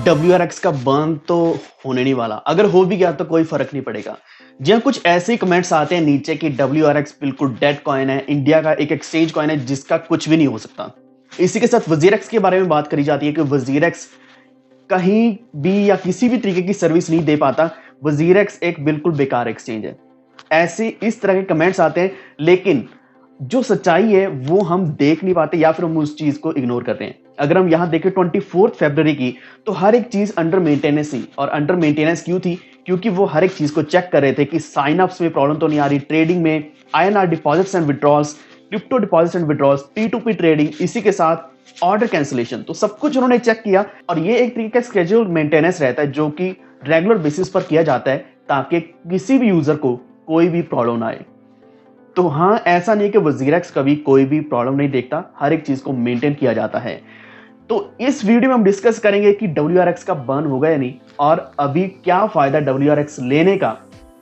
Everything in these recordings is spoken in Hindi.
WRX का बर्न तो होने नहीं वाला। अगर हो भी गया तो कोई फर्क नहीं पड़ेगा। जी हाँ, कुछ ऐसे ही कमेंट्स आते हैं नीचे कि WRX बिल्कुल डेड कॉइन है, इंडिया का एक एक्सचेंज कॉइन है जिसका कुछ भी नहीं हो सकता। इसी के साथ वजीरक्स के बारे में बात करी जाती है कि वजीरक्स कहीं भी या किसी भी तरीके की सर्विस नहीं दे पाता। वजीरक्स एक बिल्कुल बेकार एक्सचेंज है। ऐसे इस तरह के कमेंट्स आते हैं, लेकिन जो सच्चाई है वो हम देख नहीं पाते या फिर हम उस चीज को इग्नोर करते हैं। अगर हम यहां देखें 24 फरवरी की, तो हर एक चीज अंडर मेंटेनेंस थी। और अंडर मेंटेनेंस क्यों थी? क्योंकि वो हर एक चीज को चेक कर रहे थे कि साइन अप्स में प्रॉब्लम तो नहीं आ रही, ट्रेडिंग में, INR deposits and withdrawals, crypto deposits and withdrawals, P2P trading, इसी के साथ ऑर्डर कैंसिलेशन। तो सब कुछ उन्होंने चेक किया और ये एक तरीके का स्केड्यूल मेंटेनेंस रहता है जो कि रेगुलर बेसिस पर किया जाता है ताकि किसी भी यूजर को कोई भी प्रॉब्लम ना आए। तो हाँ, ऐसा नहीं कि वजीरक्स कभी कोई भी प्रॉब्लम नहीं देखता, हर एक चीज को मेंटेन किया जाता है। तो इस वीडियो में हम डिस्कस करेंगे कि WRX का बर्न होगा या नहीं, और अभी क्या फायदा WRX लेने का,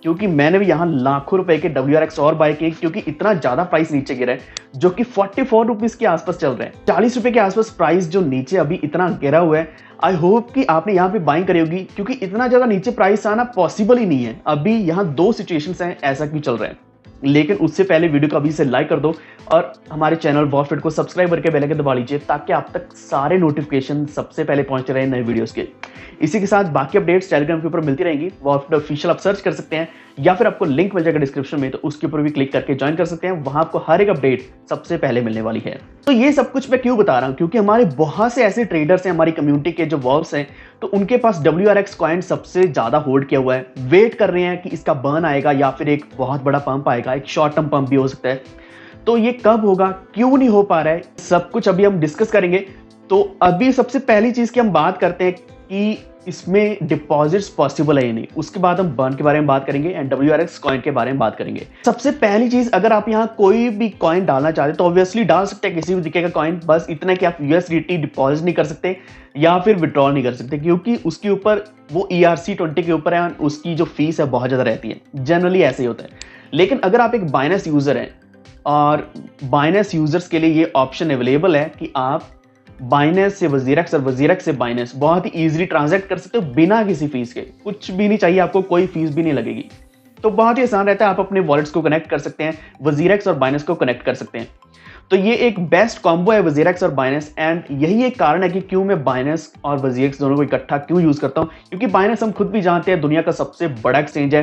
क्योंकि मैंने भी यहाँ लाखों रुपए के WRX और बाय किए क्योंकि इतना ज्यादा प्राइस नीचे गिरा है, जो कि 44 रुपीज के आसपास चल रहे हैं। 40 रुपए के आसपास प्राइस जो नीचे अभी इतना गिरा हुआ है। आई होप कि आपने यहाँ पे बाइंग करी होगी, क्योंकि इतना ज्यादा नीचे प्राइस आना पॉसिबल ही नहीं है। अभी यहाँ दो सिचुएशंस हैं ऐसा क्यों चल रहा है। लेकिन उससे पहले वीडियो को अभी से लाइक कर दो और हमारे चैनल वॉरफिट को सब्सक्राइब करके बेल आइकन दबा लीजिए ताकि आप तक सारे नोटिफिकेशन सबसे पहले पहुंचते रहे नए वीडियोस के। इसी के साथ बाकी अपडेट्स टेलीग्राम के ऊपर मिलती रहेंगी। वॉरफिट ऑफिशियल आप सर्च कर सकते हैं या फिर आपको लिंक मिल जाएगा डिस्क्रिप्शन में, तो उसके ऊपर भी क्लिक करके ज्वाइन कर सकते हैं। वहां आपको हर एक अपडेट सबसे पहले मिलने वाली है। तो ये सब कुछ मैं क्यों बता रहा हूं? क्योंकि हमारे बहुत से ऐसे ट्रेडर्स हैं, हमारी कम्युनिटी के जो वॉर्स हैं, तो उनके पास WRX कॉइन सबसे ज्यादा होल्ड किया हुआ है। वेट कर रहे हैं कि इसका बर्न आएगा या फिर एक बहुत बड़ा पंप आएगा, एक शॉर्ट टर्म पंप भी हो सकता है। तो ये कब होगा, क्यों नहीं हो पा रहा है, सब कुछ अभी हम डिस्कस करेंगे। तो अभी सबसे पहली चीज की हम बात करते हैं कि इसमें डिपॉजिट्स पॉसिबल है या नहीं। उसके बाद हम बर्न के बारे में बात करेंगे एंड WRX कॉइन के बारे में बात करेंगे। सबसे पहली चीज, अगर आप यहाँ कोई भी कॉइन डालना चाहते हैं तो ऑब्वियसली डाल सकते हैं किसी भी तरीके का कॉइन। बस इतना कि आप USDT डिपॉजिट नहीं कर सकते या फिर विड्रॉल नहीं कर सकते, क्योंकि उसके ऊपर वो ERC20 के ऊपर है, उसकी जो फीस है बहुत ज्यादा रहती है। जनरली ऐसे ही होता है। लेकिन अगर आप एक बाइनेंस यूजर हैं, और बाइनेंस यूजर्स के लिए ये ऑप्शन अवेलेबल है कि आप बाइनेंस से वजीरक्स और वजीरक्स से बाइनेंस बहुत ही इजीली ट्रांजैक्ट कर सकते हो बिना किसी फीस के। कुछ भी नहीं चाहिए आपको, कोई फीस भी नहीं लगेगी। तो बहुत ही आसान रहता है, आप अपने वॉलेट्स को कनेक्ट कर सकते हैं, वजीरक्स और बाइनेंस को कनेक्ट कर सकते हैं। तो ये एक बेस्ट कॉम्बो है वजीरक्स और बाइनेंस, एंड यही एक कारण है कि क्यों मैं बाइनेंस और वजीरक्स दोनों को इकट्ठा क्यों यूज करता हूं। क्योंकि बाइनेंस हम खुद भी जानते हैं दुनिया का सबसे बड़ा एक्सचेंज है,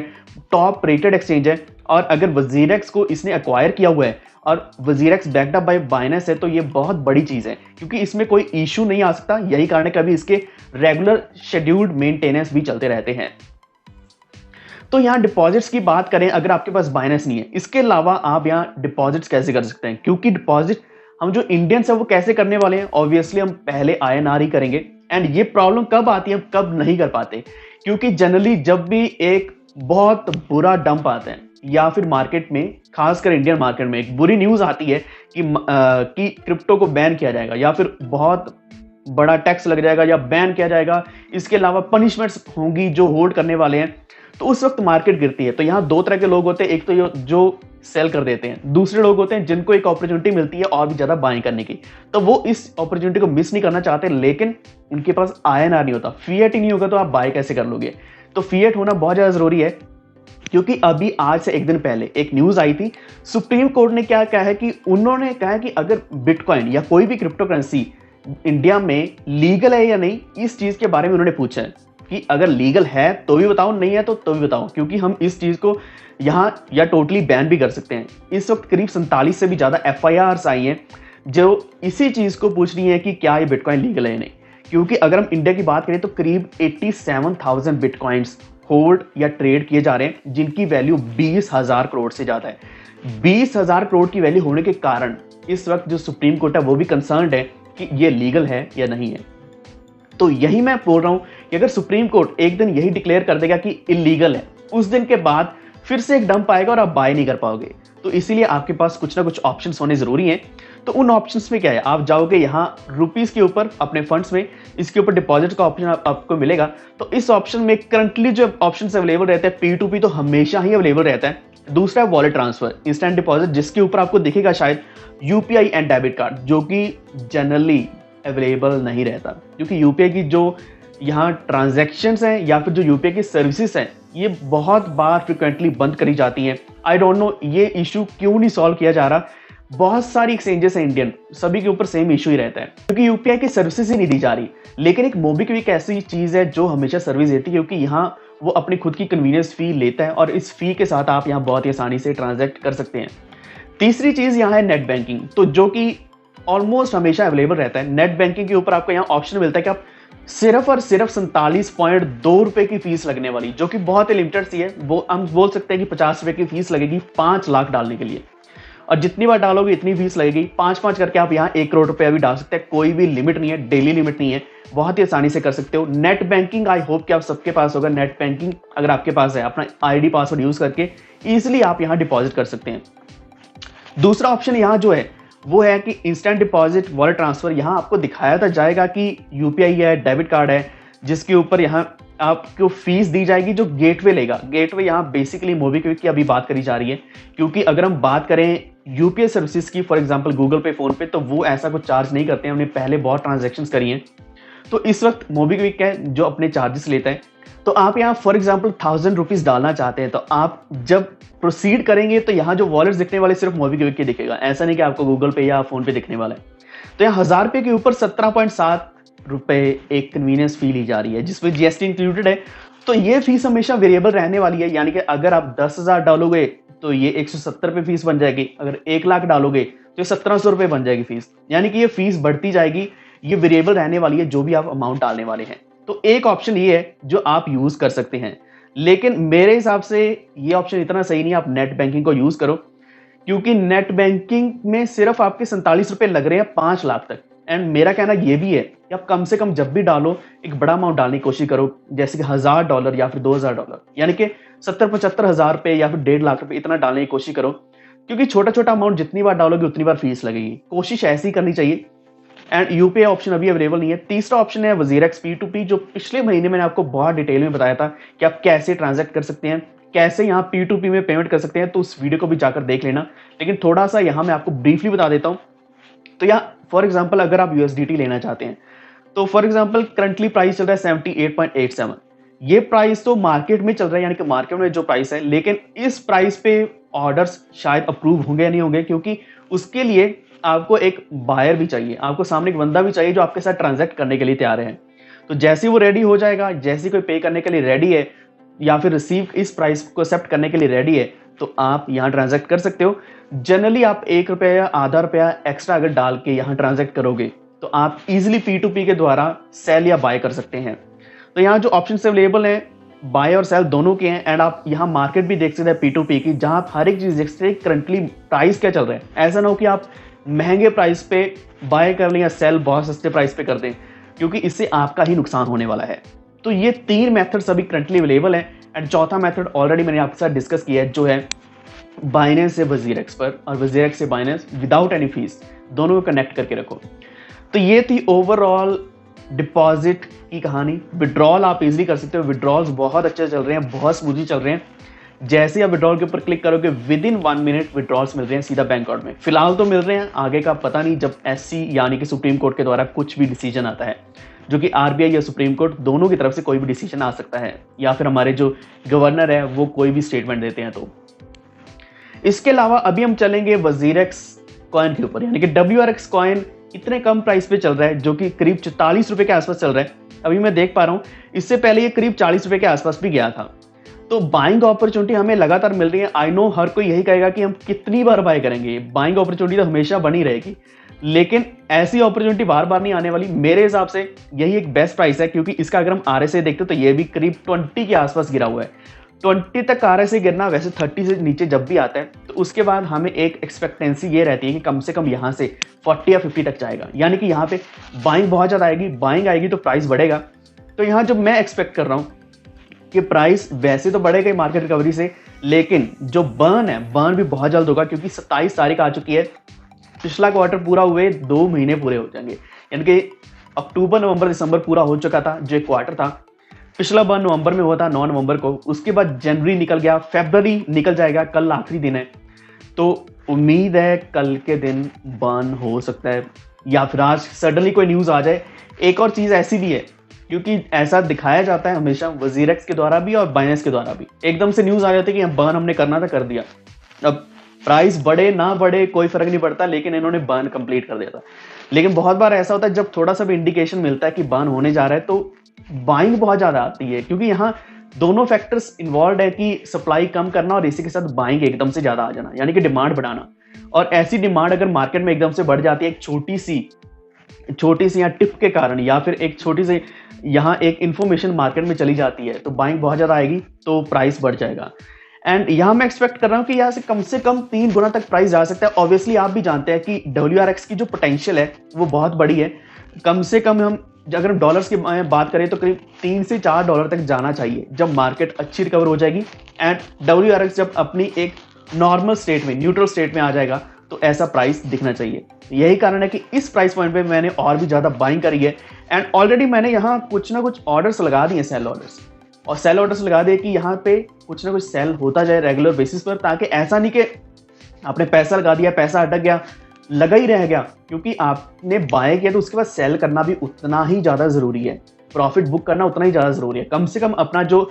टॉप रेटेड एक्सचेंज है। और अगर वजीरक्स को इसने एक्वायर किया हुआ है और WazirX backed up by Binance है, तो ये बहुत बड़ी चीज है, क्योंकि इसमें कोई इशू नहीं आ सकता। यही कारण है कि अभी इसके रेगुलर शेड्यूल्ड मेंटेनेंस भी चलते रहते हैं। तो यहाँ डिपॉजिट्स की बात करें, अगर आपके पास बाइनेंस नहीं है, इसके अलावा आप यहाँ डिपॉजिट्स कैसे कर सकते हैं? क्योंकि डिपॉजिट हम जो इंडियंस है वो कैसे करने वाले हैं, ऑब्वियसली हम पहले INR ही करेंगे। एंड ये प्रॉब्लम कब आती है, हम कब नहीं कर पाते? क्योंकि जनरली जब भी एक बहुत बुरा डंप आता है या फिर मार्केट में, खासकर इंडियन मार्केट में एक बुरी न्यूज आती है कि क्रिप्टो को बैन किया जाएगा या फिर बहुत बड़ा टैक्स लग जाएगा या बैन किया जाएगा, इसके अलावा पनिशमेंट्स होंगी जो होल्ड करने वाले हैं, तो उस वक्त मार्केट गिरती है। तो यहाँ दो तरह के लोग होते हैं, एक तो जो सेल कर देते हैं, दूसरे लोग होते हैं जिनको एक अपॉर्चुनिटी मिलती है और भी ज्यादा बाइंग करने की। तो वो इस अपॉर्चुनिटी को मिस नहीं करना चाहते, लेकिन उनके पास INR नहीं होता, फिएट ही नहीं होगा, तो आप बाय कैसे कर लोगे? तो फिएट होना बहुत ज्यादा जरूरी है। क्योंकि अभी आज से एक दिन पहले एक न्यूज आई थी, सुप्रीम कोर्ट ने क्या कहा है कि उन्होंने कहा है कि अगर बिटकॉइन या कोई भी क्रिप्टो करेंसी इंडिया में लीगल है या नहीं, इस चीज के बारे में उन्होंने पूछा है कि अगर लीगल है तो भी बताओ, नहीं है तो भी बताओ, क्योंकि हम इस चीज को यहाँ या टोटली बैन भी कर सकते हैं। इस वक्त करीब 47 से भी ज्यादा FIRs आई हैं जो इसी चीज को पूछ रही है कि क्या ये बिटकॉइन लीगल है या नहीं। क्योंकि अगर हम इंडिया की बात करें तो करीब 87,000 बिटकॉइंस होल्ड या ट्रेड किए जा रहे हैं, जिनकी वैल्यू 20,000 करोड़ से ज्यादा है। 20,000 करोड़ की वैल्यू होने के कारण इस वक्त जो सुप्रीम कोर्ट है वो भी कंसर्न्ड है कि ये लीगल है या नहीं है। तो यही मैं बोल रहा हूं कि अगर सुप्रीम कोर्ट एक दिन यही डिक्लेयर कर देगा कि इलीगल है, उस दिन के बाद फिर से एक डंप आएगा और आप बाय नहीं कर पाओगे। तो इसीलिए आपके पास कुछ ना कुछ ऑप्शंस होने जरूरी हैं। तो उन ऑप्शंस में क्या है, आप जाओगे यहाँ रुपीस के ऊपर अपने फंड्स में, इसके ऊपर डिपॉजिट का ऑप्शन आपको मिलेगा। तो इस ऑप्शन में करंटली जो ऑप्शन अवेलेबल रहते हैं, P2P तो हमेशा ही अवेलेबल रहता है। दूसरा वॉलेट ट्रांसफर, इंस्टेंट डिपॉजिट, जिसके ऊपर आपको दिखेगा शायद UPI एंड डेबिट कार्ड, जो कि जनरली अवेलेबल नहीं रहता, क्योंकि UPI की जो यहाँ ट्रांजैक्शंस हैं या फिर जो यूपीआई की सर्विसेज हैं ये बहुत बार फ्रिक्वेंटली बंद करी जाती हैं। आई डोंट नो ये इशू क्यों नहीं सॉल्व किया जा रहा। बहुत सारी एक्सचेंजेस हैं इंडियन, सभी के ऊपर सेम इशू ही रहता है क्योंकि यूपीआई की सर्विसेज ही नहीं दी जा रही। लेकिन एक मोबीक्विक ऐसी चीज है जो हमेशा सर्विस देती है क्योंकि यहाँ वो अपनी खुद की कन्वीनियंस फी लेता है और इस फी के साथ आप यहाँ बहुत ही आसानी से ट्रांजैक्ट कर सकते हैं। तीसरी चीज यहाँ है नेट बैंकिंग, तो जो कि ऑलमोस्ट हमेशा अवेलेबल रहता है। नेट बैंकिंग के ऊपर आपको यहाँ ऑप्शन मिलता है कि आप सिर्फ और सिर्फ 47.2 रुपए की फीस लगने वाली, जो कि बहुत ही लिमिटेड सी है। वो हम बोल सकते हैं कि 50 रुपए की फीस लगेगी 5 लाख डालने के लिए, और जितनी बार डालोगे इतनी फीस लगेगी। 5-5 करके आप यहाँ 1 करोड़ रुपया भी डाल सकते हैं, कोई भी लिमिट नहीं है, डेली लिमिट नहीं है, बहुत ही आसानी से कर सकते हो। नेट बैंकिंग आई होप कि आप सबके पास होगा। नेट बैंकिंग अगर आपके पास है, अपना आईडी पासवर्ड यूज करके इजिली आप यहाँ डिपॉजिट कर सकते हैं। दूसरा ऑप्शन यहाँ जो है वो है कि इंस्टेंट डिपॉजिट वॉलेट ट्रांसफर। यहाँ आपको दिखाया था जाएगा कि यूपीआई है, डेबिट कार्ड है, जिसके ऊपर यहाँ आपको फीस दी जाएगी जो गेटवे लेगा। गेटवे यहाँ बेसिकली मोबीक्विक की अभी बात करी जा रही है, क्योंकि अगर हम बात करें यूपीआई सर्विसेज की, फॉर एग्जांपल गूगल पे, फोन पे, तो वो ऐसा कुछ चार्ज नहीं करते हैं। हमने पहले बहुत ट्रांजैक्शंस करी हैं, तो इस वक्त मोबीक्विक है जो अपने चार्जेस लेता है। तो आप यहाँ फॉर एग्जांपल 1000 रुपीज डालना चाहते हैं, तो आप जब प्रोसीड करेंगे तो यहाँ जो वॉलेट दिखने वाले सिर्फ मोबीक्विक के दिखेगा, ऐसा नहीं कि आपको गूगल पे या फोन पे दिखने वाला है। तो यहाँ 1000 रुपये के ऊपर 17.7 रुपए एक कन्वीनियंस फी ली जा रही है, जिसमें जीएसटी इंक्लूडेड है। तो ये फीस हमेशा वेरिएबल रहने वाली है, यानी कि अगर आप 10,000 डालोगे तो ये 170 रुपये फीस बन जाएगी, अगर 1 लाख डालोगे तो ये 1700 रुपये बन जाएगी फीस। यानी कि ये फीस बढ़ती जाएगी, ये वेरिएबल रहने वाली है जो भी आप अमाउंट डालने वाले हैं। तो एक ऑप्शन ये है जो आप यूज कर सकते हैं, लेकिन मेरे हिसाब से ये ऑप्शन इतना सही नहीं है। आप नेट बैंकिंग को यूज करो, क्योंकि नेट बैंकिंग में सिर्फ आपके 47 रुपए लग रहे हैं 5 लाख तक। एंड मेरा कहना ये भी है कि आप कम से कम जब भी डालो एक बड़ा अमाउंट डालने की कोशिश करो, जैसे कि $1000 या फिर $2000, यानी कि 70-75 हजार रुपए या फिर 1.5 लाख रुपए इतना डालने की कोशिश करो, क्योंकि छोटा छोटा अमाउंट जितनी बार डालोगे उतनी बार फीस लगेगी। कोशिश ऐसी करनी चाहिए। एंड यूपीआई ऑप्शन अभी अवेलेबल नहीं है। तीसरा ऑप्शन है वजीरेक्स P2P, जो पिछले महीने मैंने आपको बहुत डिटेल में बताया था कि आप कैसे ट्रांजैक्ट कर सकते हैं, कैसे यहाँ P2P में पेमेंट कर सकते हैं। तो उस वीडियो को भी जाकर देख लेना, लेकिन थोड़ा सा यहाँ मैं आपको ब्रीफली बता देता हूँ। तो यहाँ फॉर एग्जाम्पल अगर आप USDT लेना चाहते हैं, तो फॉर एग्जाम्पल करंटली प्राइस चल रहा है 78.87। ये प्राइस तो मार्केट में चल रहा है, यानी कि मार्केट में जो प्राइस है, लेकिन इस प्राइस पे ऑर्डर्स शायद अप्रूव होंगे या नहीं होंगे, क्योंकि उसके लिए आपको एक बायर भी चाहिए, आपको सामने एक बंदा भी चाहिए जो आपके साथ ट्रांजैक्ट करने के लिए तैयार है। तो जैसे वो रेडी हो जाएगा, जैसे कोई पे करने के लिए रेडी है या फिर रिसीव इस प्राइस को एक्सेप्ट करने के लिए रेडी है, तो आप यहाँ ट्रांजैक्ट कर सकते हो। जनरली आप 1 रुपया या आधा रुपया एक्स्ट्रा अगर डाल के यहाँ ट्रांजैक्ट करोगे तो आप इजिली P2P के द्वारा सेल या बाय कर सकते हैं। तो यहाँ जो ऑप्शन अवेलेबल हैं बाय और सेल दोनों के हैं। एंड आप यहाँ मार्केट भी देख सकते हैं P2P की, जहाँ आप हर एक चीज देख सकते हैं करंटली प्राइस क्या चल रहा है। ऐसा ना हो कि आप महंगे प्राइस पे बाय कर लें या सेल बहुत सस्ते प्राइस पे कर दें, क्योंकि इससे आपका ही नुकसान होने वाला है। तो ये 3 मेथड्स अभी करंटली अवेलेबल है। एंड चौथा मेथड ऑलरेडी मैंने आपके साथ डिस्कस किया है, जो है बाइनेंस से वजीरेक्स पर और वजीरेक्स से बाइनेंस विदाउट एनी फीस, दोनों को कनेक्ट करके रखो। तो ये थी ओवरऑल डिपॉजिट की कहानी। विड्रॉल आप इजीली कर सकते हो, विड्रॉल्स बहुत अच्छे चल रहे हैं, बहुत स्मूथली चल रहे हैं। जैसे आप विड्रॉल के ऊपर क्लिक करोगे विद इन 1 मिनट विड्रॉल्स मिल रहे हैं सीधा बैंक अकाउंट में। फिलहाल तो मिल रहे हैं, आगे का पता नहीं जब SC यानी कि सुप्रीम कोर्ट के द्वारा कुछ भी डिसीजन आता है, जो कि RBI या सुप्रीम कोर्ट दोनों की तरफ से कोई भी डिसीजन आ सकता है, या फिर हमारे जो गवर्नर है वो कोई भी स्टेटमेंट देते हैं। तो इसके अलावा अभी हम चलेंगे वजीरेक्स कॉइन के ऊपर, यानी कि WRX कॉइन इतने कम प्राइस पे चल रहा है, जो कि करीब 44 रुपए के आसपास चल रहा है। अभी मैं देख पा रहा हूँ, इससे पहले ये करीब 40 रुपए के आसपास भी गया था। तो बाइंग अपॉर्चुनिटी हमें लगातार मिल रही है। आई नो हर कोई यही कहेगा कि हम कितनी बार बाय करेंगे, बाइंग अपॉर्चुनिटी तो हमेशा बनी रहेगी, लेकिन ऐसी अपॉर्चुनिटी बार बार नहीं आने वाली। मेरे हिसाब से यही एक बेस्ट प्राइस है, क्योंकि इसका अगर हम RSI देखते तो ये भी करीब 20 के आसपास गिरा हुआ है। 20 तक RSI गिरना, वैसे 30 से नीचे जब भी आता है तो उसके बाद हमें एक एक्सपेक्टेंसी ये रहती है कि कम से कम यहाँ से 40 या 50 तक जाएगा, यानी कि यहाँ पे बाइंग बहुत ज़्यादा आएगी, बाइंग आएगी तो प्राइस बढ़ेगा। तो यहाँ जो मैं एक्सपेक्ट कर रहा हूँ कि प्राइस वैसे तो बढ़ेगा ही मार्केट रिकवरी से, लेकिन जो बर्न है, बर्न भी बहुत जल्द होगा, क्योंकि 27 तारीख आ चुकी है। पिछला क्वार्टर पूरा हुए 2 महीने पूरे हो जाएंगे, यानी कि अक्टूबर, नवंबर, दिसंबर पूरा हो चुका था जो एक क्वार्टर था। पिछला बर्न नवंबर में हुआ था 9 नवंबर को, उसके बाद जनवरी निकल गया, फरवरी निकल जाएगा, कल आखिरी दिन है। तो उम्मीद है कल के दिन बर्न हो सकता है, या फिर आज सडनली कोई न्यूज़ आ जाए। एक और चीज़ ऐसी भी है क्योंकि ऐसा दिखाया जाता है हमेशा वजीरेक्स के द्वारा भी और बाइनेंस के द्वारा भी। एकदम से न्यूज आ जाती है कि बर्न हमने करना था, कर दिया। अब प्राइस बढ़े ना बढ़े कोई फर्क नहीं पड़ता, लेकिन इन्होंने बर्न कंप्लीट कर दिया था। लेकिन बहुत बार ऐसा होता है जब थोड़ा सा भी इंडिकेशन मिलता है कि बर्न होने जा रहा है तो बाइंग बहुत ज्यादा आती है, क्योंकि यहाँ दोनों फैक्टर्स इन्वॉल्व है कि सप्लाई कम करना और इसी के साथ बाइंग एकदम से ज्यादा आ जाना, यानी कि डिमांड बढ़ाना। और ऐसी डिमांड अगर मार्केट में एकदम से बढ़ जाती है एक छोटी सी यहाँ टिप के कारण, या फिर एक छोटी सी यहाँ एक इंफॉर्मेशन मार्केट में चली जाती है, तो बाइंग बहुत ज्यादा आएगी तो प्राइस बढ़ जाएगा। एंड यहाँ मैं एक्सपेक्ट कर रहा हूँ कि यहाँ से कम 3 गुना तक प्राइस जा सकता है। ऑब्वियसली आप भी जानते हैं कि WRX की जो पोटेंशियल है वो बहुत बड़ी है। कम से कम हम अगर हम डॉलर्स की बात करें तो करीब $3 से $4 तक जाना चाहिए जब मार्केट अच्छी रिकवर हो जाएगी। एंड WRX जब अपनी एक नॉर्मल स्टेट में, न्यूट्रल स्टेट में आ जाएगा तो ऐसा प्राइस दिखना चाहिए। यही कारण है कि इस प्राइस पॉइंट पे मैंने और भी ज्यादा बाइंग करी है। एंड ऑलरेडी मैंने यहाँ कुछ ना कुछ ऑर्डर्स लगा दिए, सेल ऑर्डर्स, और सेल ऑर्डर्स लगा दिए कि यहाँ पे कुछ ना कुछ सेल होता जाए रेगुलर बेसिस पर, ताकि ऐसा नहीं कि आपने पैसा लगा दिया, पैसा अटक गया, लगा ही रह गया। क्योंकि आपने बाय किया तो उसके बाद सेल करना भी उतना ही ज्यादा जरूरी है, प्रॉफिट बुक करना उतना ही ज्यादा जरूरी है। कम से कम अपना जो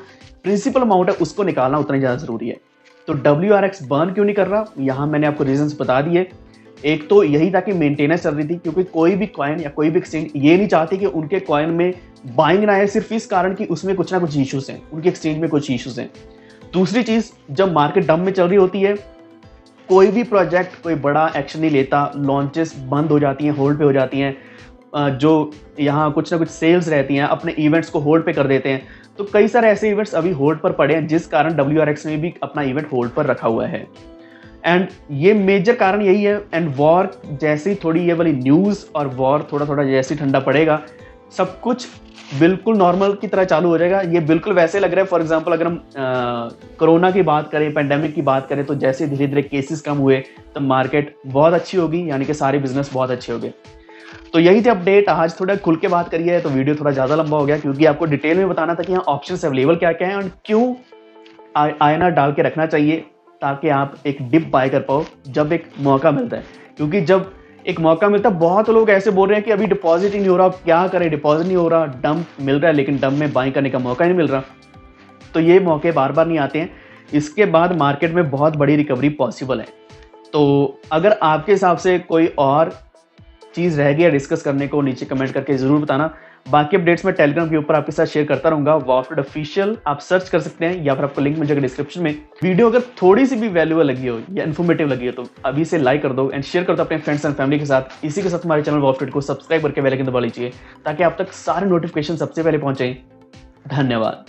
प्रिंसिपल अमाउंट है उसको निकालना उतना ही ज्यादा जरूरी है। तो WRX बर्न क्यों नहीं कर रहा, यहाँ मैंने आपको रीजंस बता दिए। एक तो यही था कि मेंटेनेंस चल रही थी, क्योंकि कोई भी कॉइन या कोई भी एक्सचेंज ये नहीं चाहती कि उनके कॉइन में बाइंग ना आए, सिर्फ इस कारण कि उसमें कुछ ना कुछ इश्यूज हैं, उनके एक्सचेंज में कुछ इश्यूज हैं। दूसरी चीज, जब मार्केट डंप में चल रही होती है, कोई भी प्रोजेक्ट कोई बड़ा एक्शन नहीं लेता, लॉन्चेस बंद हो जाती हैं, होल्ड पे हो जाती हैं, जो यहाँ कुछ ना कुछ सेल्स रहती हैं, अपने इवेंट्स को होल्ड पे कर देते हैं। तो कई सारे ऐसे इवेंट्स अभी होल्ड पर पड़े हैं, जिस कारण WRX ने भी अपना इवेंट होल्ड पर रखा हुआ है। एंड ये मेजर कारण यही है। एंड वॉर जैसी थोड़ी ये वाली न्यूज़ और वॉर थोड़ा जैसे ठंडा पड़ेगा, सब कुछ बिल्कुल नॉर्मल की तरह चालू हो जाएगा। ये बिल्कुल वैसे लग रहा है, फॉर एग्जांपल अगर हम कोरोना की बात करें, पेंडेमिक की बात करें, तो जैसे धीरे धीरे केसेस कम हुए तो मार्केट बहुत अच्छी होगी, यानी कि सारे बिजनेस बहुत अच्छे हो गए। तो यही थे अपडेट। आज थोड़ा खुल के बात करी है तो वीडियो थोड़ा ज़्यादा लंबा हो गया, क्योंकि आपको डिटेल में बताना था कि यहाँ ऑप्शंस अवेलेबल क्या क्या है और क्यों INR डाल के रखना चाहिए, ताकि आप एक डिप बाय कर पाओ जब एक मौका मिलता है। क्योंकि जब एक मौका मिलता है, बहुत लोग ऐसे बोल रहे हैं कि अभी डिपॉजिट ही नहीं हो रहा, क्या करें, डिपॉजिट नहीं हो रहा, डंप मिल रहा है लेकिन डंप में बाइंग करने का मौका ही नहीं मिल रहा। तो ये मौके बार बार नहीं आते हैं, इसके बाद मार्केट में बहुत बड़ी रिकवरी पॉसिबल है। तो अगर आपके हिसाब से कोई और चीज़ रह गई है डिस्कस करने को, नीचे कमेंट करके जरूर बताना। बाकी अपडेट्स मैं टेलीग्राम के ऊपर आपके साथ शेयर करता रहूंगा, वॉफ्टेड ऑफिशियल आप सर्च कर सकते हैं, या फिर आपको लिंक मिल जाएगा डिस्क्रिप्शन में। वीडियो अगर थोड़ी सी भी वैल्यूएबल लगी हो या इन्फॉर्मेटिव लगी हो तो अभी से लाइक कर दो एंड शेयर कर दो अपने फ्रेंड्स एंड फैमिली के साथ। इसी के साथ हमारे चैनल वॉफ्टेड को सब्सक्राइब करके बेल आइकन दबा लीजिए, ताकि आप तक सारे नोटिफिकेशन सबसे पहले पहुंचे। धन्यवाद।